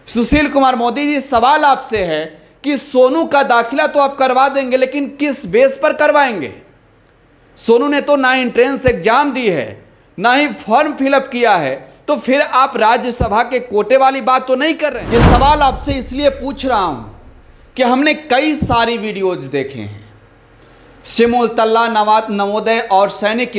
सुशील कुमार मोदी जी, सवाल आपसे है कि सोनू का दाखिला तो आप करवा देंगे, लेकिन किस बेस पर करवाएंगे? सोनू ने तो ना एंट्रेंस एग्जाम दी है, ना ही फॉर्म फिलअप किया है, तो फिर आप राज्यसभा के कोटे वाली बात तो नहीं कर रहे हैं। ये सवाल आपसे इसलिए पूछ रहा हूं कि हमने कई सारी वीडियोज देखे हैं। सिमुलतला नवोदय और सैनिक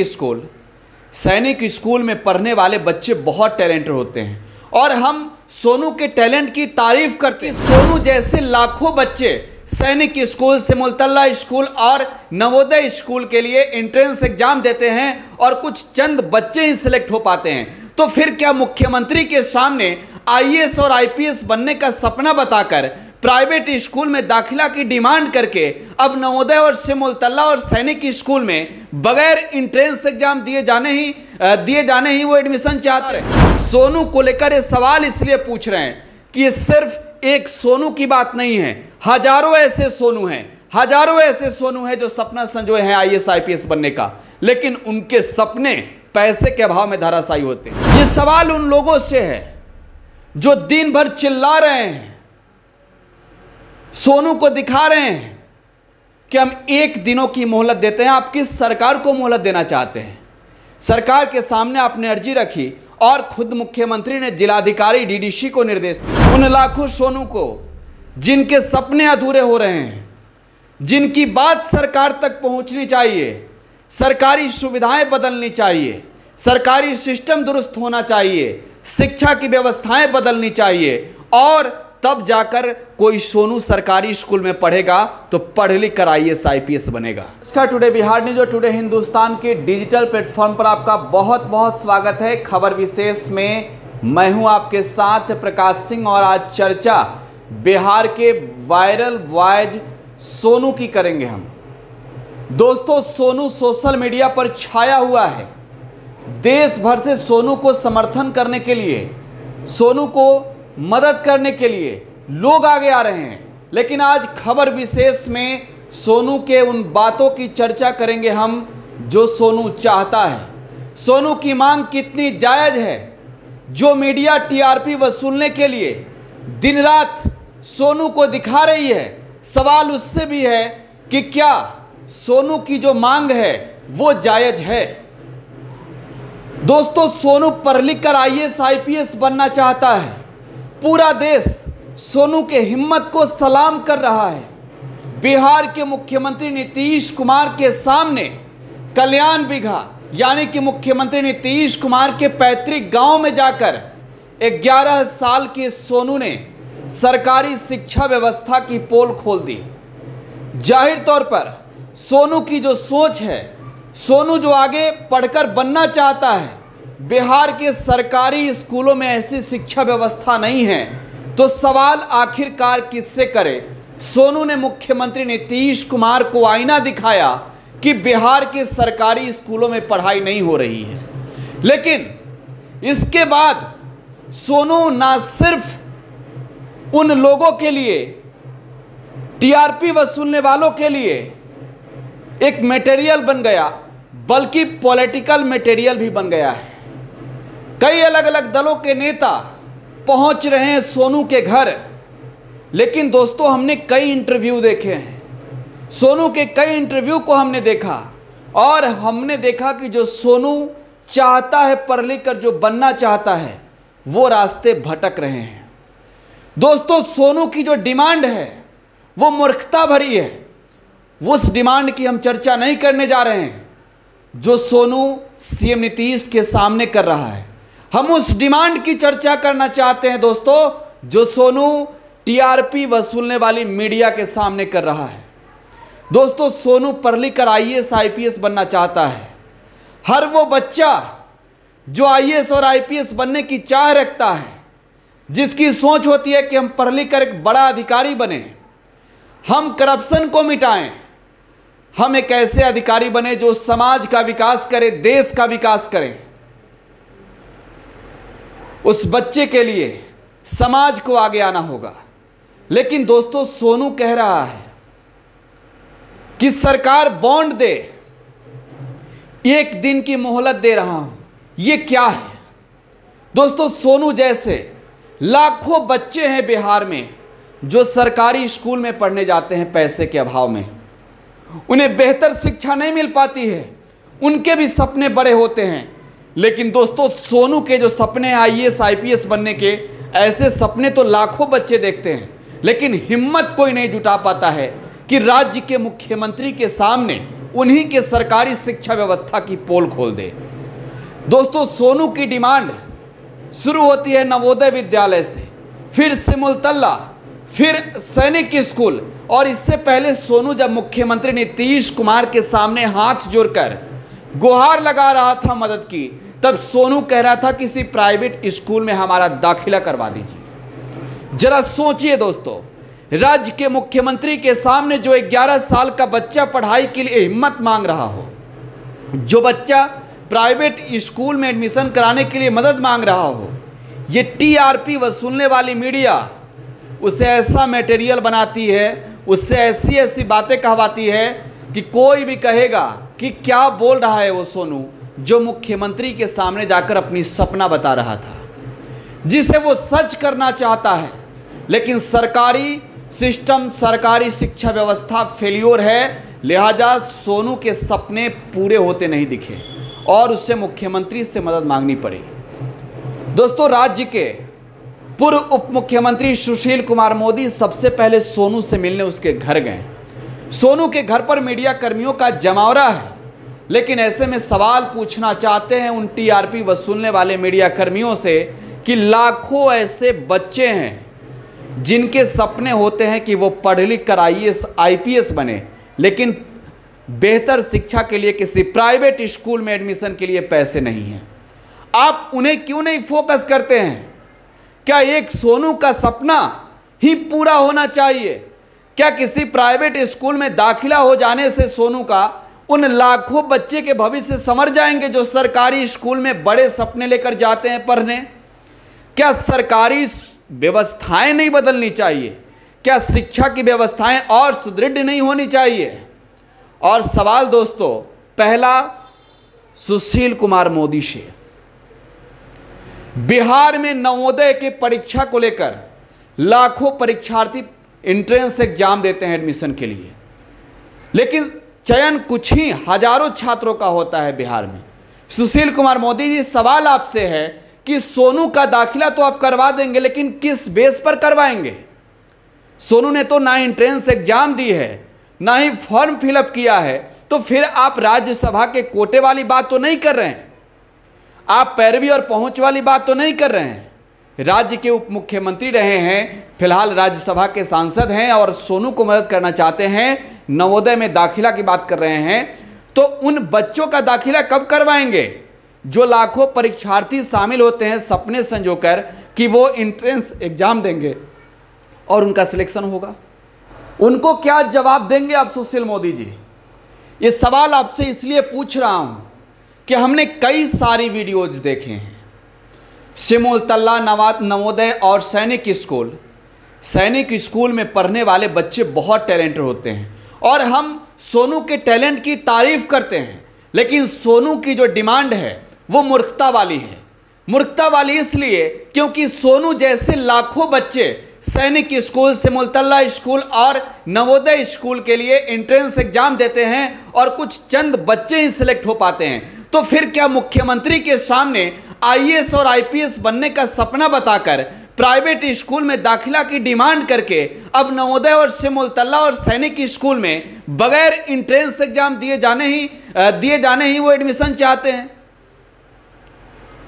स्कूल में पढ़ने वाले बच्चे बहुत टैलेंटेड होते हैं और हम सोनू के टैलेंट की तारीफ करते हैं। सोनू जैसे लाखों बच्चे सैनिक स्कूल, सिमुलतला स्कूल और नवोदय स्कूल के लिए एंट्रेंस एग्जाम देते हैं और कुछ चंद बच्चे ही सिलेक्ट हो पाते हैं। तो फिर क्या मुख्यमंत्री के सामने आईएएस और आईपीएस बनने का सपना बताकर प्राइवेट स्कूल में दाखिला की डिमांड करके अब नवोदय और सिमुलतला और सैनिक स्कूल में बगैर एंट्रेंस एग्जाम दिए जाने ही वो एडमिशन चाहते हैं? सोनू को लेकर ये सवाल इसलिए पूछ रहे हैं कि ये सिर्फ एक सोनू की बात नहीं है, हजारों ऐसे सोनू हैं जो सपना संजोए हैं आईएएस आईपीएस बनने का, लेकिन उनके सपने पैसे के अभाव में धराशायी होते हैं। ये सवाल उन लोगों से है जो दिन भर चिल्ला रहे हैं, सोनू को दिखा रहे हैं कि हम 1 दिनों की मोहलत देते हैं। आप किस सरकार को मोहलत देना चाहते हैं? सरकार के सामने आपने अर्जी रखी और खुद मुख्यमंत्री ने जिलाधिकारी डीडीसी को निर्देश दिया। उन लाखों सोनू को जिनके सपने अधूरे हो रहे हैं, जिनकी बात सरकार तक पहुंचनी चाहिए, सरकारी सुविधाएं बदलनी चाहिए, सरकारी सिस्टम दुरुस्त होना चाहिए, शिक्षा की व्यवस्थाएं बदलनी चाहिए और तब जाकर कोई सोनू सरकारी स्कूल में पढ़ेगा तो पढ़ लिख कर आईएएस आईपीएस बनेगा। नमस्कार, टुडे बिहार न्यूज और टुडे हिंदुस्तान के डिजिटल प्लेटफॉर्म पर आपका बहुत बहुत स्वागत है। खबर विशेष में मैं हूं आपके साथ प्रकाश सिंह और आज चर्चा बिहार के वायरल बॉयज सोनू की करेंगे हम। दोस्तों, सोनू सोशल मीडिया पर छाया हुआ है। देश भर से सोनू को समर्थन करने के लिए, सोनू को मदद करने के लिए लोग आगे आ रहे हैं, लेकिन आज खबर विशेष में सोनू के उन बातों की चर्चा करेंगे हम जो सोनू चाहता है। सोनू की मांग कितनी जायज़ है? जो मीडिया टीआरपी वसूलने के लिए दिन रात सोनू को दिखा रही है, सवाल उससे भी है कि क्या सोनू की जो मांग है वो जायज़ है? दोस्तों, सोनू पढ़ लिख कर आईएएस आईपीएस बनना चाहता है। पूरा देश सोनू के हिम्मत को सलाम कर रहा है। बिहार के मुख्यमंत्री नीतीश कुमार के सामने कल्याण बिघा यानी कि मुख्यमंत्री नीतीश कुमार के पैतृक गांव में जाकर 11 साल के सोनू ने सरकारी शिक्षा व्यवस्था की पोल खोल दी। जाहिर तौर पर सोनू की जो सोच है, सोनू जो आगे पढ़कर बनना चाहता है, बिहार के सरकारी स्कूलों में ऐसी शिक्षा व्यवस्था नहीं है, तो सवाल आखिरकार किससे करे? सोनू ने मुख्यमंत्री नीतीश कुमार को आईना दिखाया कि बिहार के सरकारी स्कूलों में पढ़ाई नहीं हो रही है, लेकिन इसके बाद सोनू ना सिर्फ उन लोगों के लिए, टीआरपी वसूलने वालों के लिए एक मटेरियल बन गया, बल्कि पॉलिटिकल मटेरियल भी बन गया है। कई अलग अलग दलों के नेता पहुंच रहे हैं सोनू के घर, लेकिन दोस्तों हमने कई इंटरव्यू देखे हैं, सोनू के कई इंटरव्यू को हमने देखा और हमने देखा कि जो सोनू चाहता है, पढ़ लिख कर जो बनना चाहता है, वो रास्ते भटक रहे हैं। दोस्तों, सोनू की जो डिमांड है वो मूर्खता भरी है। उस डिमांड की हम चर्चा नहीं करने जा रहे हैं जो सोनू सीएम नीतीश के सामने कर रहा है। हम उस डिमांड की चर्चा करना चाहते हैं दोस्तों जो सोनू टीआरपी वसूलने वाली मीडिया के सामने कर रहा है। दोस्तों, सोनू पढ़ लिख कर आईएएस आईपीएस बनना चाहता है। हर वो बच्चा जो आईएएस और आईपीएस बनने की चाह रखता है, जिसकी सोच होती है कि हम पढ़ लिख कर एक बड़ा अधिकारी बने, हम करप्शन को मिटाएं, हम एक ऐसे अधिकारी बने जो समाज का विकास करे, देश का विकास करें, उस बच्चे के लिए समाज को आगे आना होगा। लेकिन दोस्तों, सोनू कह रहा है कि सरकार बॉन्ड दे, 1 दिन की मोहलत दे रहा हूं। ये क्या है? दोस्तों, सोनू जैसे लाखों बच्चे हैं बिहार में जो सरकारी स्कूल में पढ़ने जाते हैं पैसे के अभाव में। उन्हें बेहतर शिक्षा नहीं मिल पाती है, उनके भी सपने बड़े होते हैं। लेकिन दोस्तों, सोनू के जो सपने हैं आईएएस आईपीएस बनने के, ऐसे सपने तो लाखों बच्चे देखते हैं, लेकिन हिम्मत कोई नहीं जुटा पाता है कि राज्य के मुख्यमंत्री के सामने उन्हीं के सरकारी शिक्षा व्यवस्था की पोल खोल दे। दोस्तों, सोनू की डिमांड शुरू होती है नवोदय विद्यालय से, फिर सिमुलतला, फिर सैनिक स्कूल। और इससे पहले सोनू जब मुख्यमंत्री नीतीश कुमार के सामने हाथ जोड़कर गुहार लगा रहा था मदद की, तब सोनू कह रहा था किसी प्राइवेट स्कूल में हमारा दाखिला करवा दीजिए। जरा सोचिए दोस्तों, राज्य के मुख्यमंत्री के सामने जो 11 साल का बच्चा पढ़ाई के लिए हिम्मत मांग रहा हो, जो बच्चा प्राइवेट स्कूल में एडमिशन कराने के लिए मदद मांग रहा हो, ये टीआरपी वसूलने वाली मीडिया उसे ऐसा मटेरियल बनाती है, उससे ऐसी ऐसी बातें कहवाती है कि कोई भी कहेगा कि क्या बोल रहा है वो सोनू, जो मुख्यमंत्री के सामने जाकर अपनी सपना बता रहा था, जिसे वो सच करना चाहता है। लेकिन सरकारी सिस्टम, सरकारी शिक्षा व्यवस्था फेल्योर है, लिहाजा सोनू के सपने पूरे होते नहीं दिखे और उसे मुख्यमंत्री से मदद मांगनी पड़ी। दोस्तों, राज्य के पूर्व उप मुख्यमंत्री सुशील कुमार मोदी सबसे पहले सोनू से मिलने उसके घर गए। सोनू के घर पर मीडिया कर्मियों का जमावड़ा है, लेकिन ऐसे में सवाल पूछना चाहते हैं उन टीआरपी वसूलने वाले मीडिया कर्मियों से कि लाखों ऐसे बच्चे हैं जिनके सपने होते हैं कि वो पढ़ लिख कर आईएएस आईपीएस बने, लेकिन बेहतर शिक्षा के लिए किसी प्राइवेट स्कूल में एडमिशन के लिए पैसे नहीं हैं। आप उन्हें क्यों नहीं फोकस करते हैं? क्या एक सोनू का सपना ही पूरा होना चाहिए? क्या किसी प्राइवेट स्कूल में दाखिला हो जाने से सोनू का उन लाखों बच्चे के भविष्य संवर जाएंगे जो सरकारी स्कूल में बड़े सपने लेकर जाते हैं पढ़ने? क्या सरकारी व्यवस्थाएं नहीं बदलनी चाहिए? क्या शिक्षा की व्यवस्थाएं और सुदृढ़ नहीं होनी चाहिए? और सवाल दोस्तों पहला सुशील कुमार मोदी से। बिहार में नवोदय के परीक्षा को लेकर लाखों परीक्षार्थी एंट्रेंस एग्जाम देते हैं एडमिशन के लिए, लेकिन चयन कुछ ही हजारों छात्रों का होता है बिहार में। सुशील कुमार मोदी जी, सवाल आपसे है कि सोनू का दाखिला तो आप करवा देंगे, लेकिन किस बेस पर करवाएंगे? सोनू ने तो ना एंट्रेंस एग्जाम दी है, ना ही फॉर्म फिलअप किया है, तो फिर आप राज्यसभा के कोटे वाली बात तो नहीं कर रहे हैं, आप पैरवी और पहुंच वाली बात तो नहीं कर रहे हैं। राज्य के उप मुख्यमंत्री रहे हैं, फिलहाल राज्यसभा के सांसद हैं और सोनू को मदद करना चाहते हैं, नवोदय में दाखिला की बात कर रहे हैं, तो उन बच्चों का दाखिला कब करवाएंगे जो लाखों परीक्षार्थी शामिल होते हैं सपने संजोकर कि वो एंट्रेंस एग्जाम देंगे और उनका सिलेक्शन होगा? उनको क्या जवाब देंगे आप सुशील मोदी जी? ये सवाल आपसे इसलिए पूछ रहा हूं कि हमने कई सारी वीडियोज देखे हैं, सिमुलतला, नवोदय और सैनिक स्कूल में पढ़ने वाले बच्चे बहुत टैलेंटेड होते हैं और हम सोनू के टैलेंट की तारीफ करते हैं, लेकिन सोनू की जो डिमांड है वो मूर्खता वाली है। मूर्खता वाली इसलिए क्योंकि सोनू जैसे लाखों बच्चे सैनिक स्कूल, सिमुलतला स्कूल और नवोदय स्कूल के लिए एंट्रेंस एग्जाम देते हैं और कुछ चंद बच्चे ही सिलेक्ट हो पाते हैं। तो फिर क्या मुख्यमंत्री के सामने आईएएस और आईपीएस बनने का सपना बताकर प्राइवेट स्कूल में दाखिला की डिमांड करके अब नवोदय और सिमुलतला और सैनिक स्कूल में बगैर एंट्रेंस एग्जाम दिए जाने ही वो एडमिशन चाहते हैं?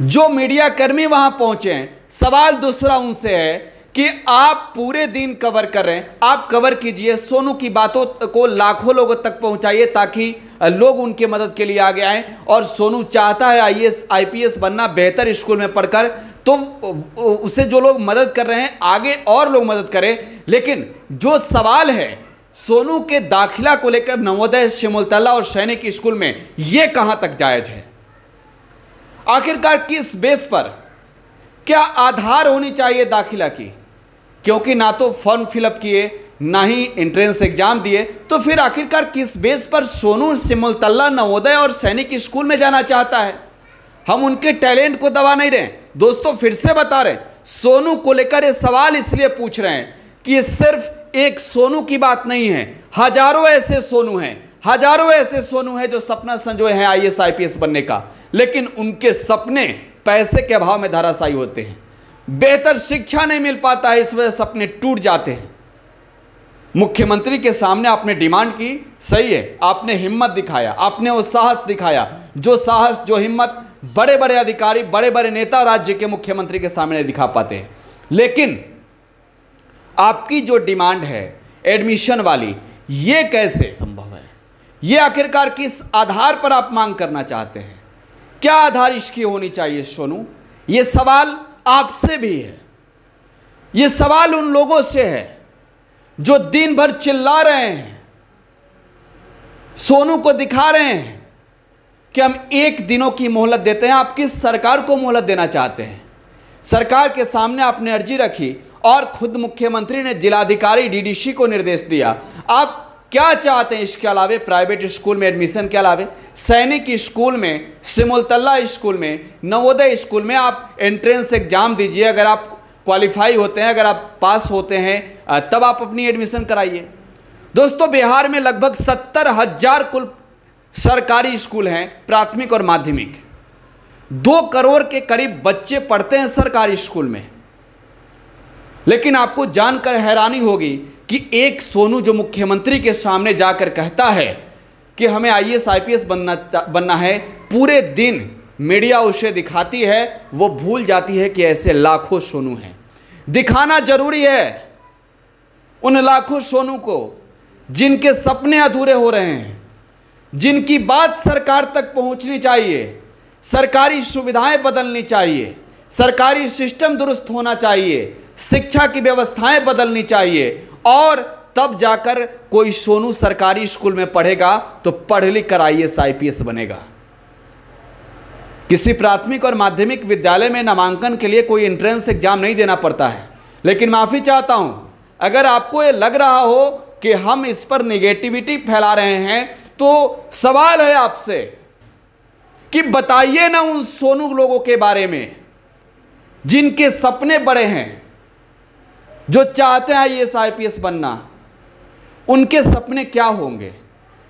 जो मीडिया कर्मी वहां पहुंचे हैं, सवाल दूसरा उनसे है कि आप पूरे दिन कवर कर रहे हैं, आप कवर कीजिए, सोनू की बातों को लाखों लोगों तक पहुंचाइए ताकि लोग उनके मदद के लिए आगे आएं। और सोनू चाहता है आईएएस आईपीएस बनना बेहतर स्कूल में पढ़कर, तो उसे जो लोग मदद कर रहे हैं आगे और लोग मदद करें। लेकिन जो सवाल है सोनू के दाखिला को लेकर नवोदय, सिमुलतला और सैनिक स्कूल में, ये कहां तक जायज है? आखिरकार किस बेस पर, क्या आधार होनी चाहिए दाखिला की? क्योंकि ना तो फॉर्म फिलअप किए, ना ही एंट्रेंस एग्जाम दिए, तो फिर आखिरकार किस बेस पर सोनू सिमुलतला, नवोदय और सैनिक स्कूल में जाना चाहता है? हम उनके टैलेंट को दबा नहीं रहे दोस्तों, फिर से बता रहे हैं, सोनू को लेकर ये सवाल इसलिए पूछ रहे हैं कि ये सिर्फ एक सोनू की बात नहीं है, हजारों ऐसे सोनू हैं, हजारों ऐसे सोनू हैं जो सपना संजोए हैं आईएएस आईपीएस बनने का, लेकिन उनके सपने पैसे के अभाव में धराशायी होते हैं। बेहतर शिक्षा नहीं मिल पाता है, इस वजह से सपने टूट जाते हैं। मुख्यमंत्री के सामने आपने डिमांड की, सही है, आपने हिम्मत दिखाया, आपने वो साहस दिखाया, जो साहस जो हिम्मत बड़े बड़े अधिकारी, बड़े बड़े नेता राज्य के मुख्यमंत्री के सामने दिखा पाते हैं। लेकिन आपकी जो डिमांड है एडमिशन वाली, ये कैसे संभव है? ये आखिरकार किस आधार पर आप मांग करना चाहते हैं? क्या आधार इसकी होनी चाहिए सोनू? ये सवाल आपसे भी है, ये सवाल उन लोगों से है जो दिन भर चिल्ला रहे हैं, सोनू को दिखा रहे हैं कि हम 1 दिनों की मोहलत देते हैं। आप किस सरकार को मोहलत देना चाहते हैं? सरकार के सामने आपने अर्जी रखी और खुद मुख्यमंत्री ने जिलाधिकारी डीडीसी को निर्देश दिया। आप क्या चाहते हैं इसके अलावे? प्राइवेट स्कूल में एडमिशन के अलावे सैनिक स्कूल में, सिमुलतल्ला स्कूल में, नवोदय स्कूल में आप एंट्रेंस एग्जाम दीजिए। अगर आप क्वालिफाई होते हैं, अगर आप पास होते हैं, तब आप अपनी एडमिशन कराइए। दोस्तों, बिहार में लगभग 70,000 कुल सरकारी स्कूल हैं, प्राथमिक और माध्यमिक। 2 करोड़ के करीब बच्चे पढ़ते हैं सरकारी स्कूल में। लेकिन आपको जानकर हैरानी होगी कि एक सोनू जो मुख्यमंत्री के सामने जाकर कहता है कि हमें आईएएस आईपीएस बनना है, पूरे दिन मीडिया उसे दिखाती है, वो भूल जाती है कि ऐसे लाखों सोनू हैं। दिखाना जरूरी है उन लाखों सोनू को जिनके सपने अधूरे हो रहे हैं, जिनकी बात सरकार तक पहुंचनी चाहिए, सरकारी सुविधाएं बदलनी चाहिए, सरकारी सिस्टम दुरुस्त होना चाहिए, शिक्षा की व्यवस्थाएं बदलनी चाहिए, और तब जाकर कोई सोनू सरकारी स्कूल में पढ़ेगा तो पढ़ लिख कर आईएएस आईपीएस बनेगा। किसी प्राथमिक और माध्यमिक विद्यालय में नामांकन के लिए कोई एंट्रेंस एग्जाम नहीं देना पड़ता है। लेकिन माफ़ी चाहता हूं, अगर आपको ये लग रहा हो कि हम इस पर नेगेटिविटी फैला रहे हैं, तो सवाल है आपसे कि बताइए ना उन सोनू लोगों के बारे में जिनके सपने बड़े हैं, जो चाहते हैं आईएएस आईपीएस बनना। उनके सपने क्या होंगे?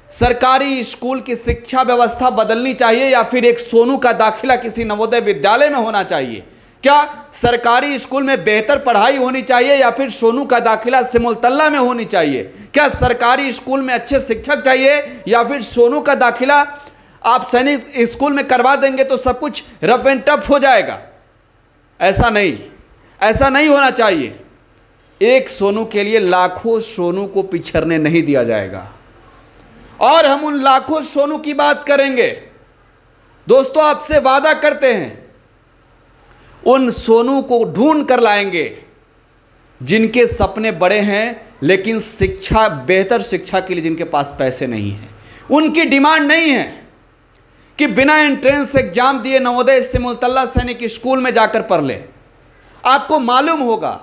सरकारी स्कूल की शिक्षा व्यवस्था बदलनी चाहिए या फिर एक सोनू का दाखिला किसी नवोदय विद्यालय में होना चाहिए? क्या सरकारी स्कूल में बेहतर पढ़ाई होनी चाहिए या फिर सोनू का दाखिला सिमुलतल्ला में होनी चाहिए? क्या सरकारी स्कूल में अच्छे शिक्षक चाहिए या फिर सोनू का दाखिला आप सैनिक स्कूल में करवा देंगे तो सब कुछ रफ एंड टफ हो जाएगा? ऐसा नहीं, ऐसा नहीं होना चाहिए। एक सोनू के लिए लाखों सोनू को पिछड़ने नहीं दिया जाएगा, और हम उन लाखों सोनू की बात करेंगे। दोस्तों, आपसे वादा करते हैं उन सोनू को ढूंढ कर लाएंगे जिनके सपने बड़े हैं, लेकिन शिक्षा, बेहतर शिक्षा के लिए जिनके पास पैसे नहीं हैं। उनकी डिमांड नहीं है कि बिना एंट्रेंस एग्जाम दिए नवोदय सिमुलतल्ला सैनिक स्कूल में जाकर पढ़ ले। आपको मालूम होगा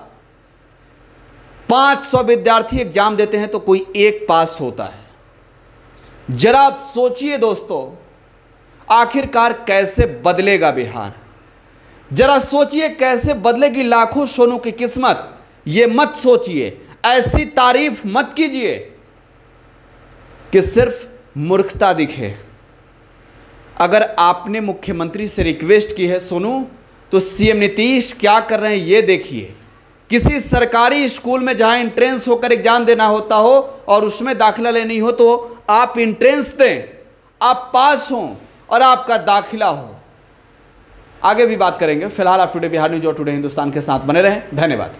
500 विद्यार्थी एग्जाम देते हैं तो कोई एक पास होता है। जरा आप सोचिए दोस्तों, आखिरकार कैसे बदलेगा बिहार? जरा सोचिए कैसे बदलेगी लाखों सोनू की किस्मत। ये मत सोचिए, ऐसी तारीफ मत कीजिए कि सिर्फ मूर्खता दिखे। अगर आपने मुख्यमंत्री से रिक्वेस्ट की है सोनू, तो सीएम नीतीश क्या कर रहे हैं ये देखिए। किसी सरकारी स्कूल में जहां एंट्रेंस होकर एग्जाम देना होता हो और उसमें दाखिला लेनी हो, तो आप एंट्रेंस दें, आप पास हों और आपका दाखिला हो। आगे भी बात करेंगे। फिलहाल आप टुडे बिहार न्यूज और टुडे हिंदुस्तान के साथ बने रहें। धन्यवाद।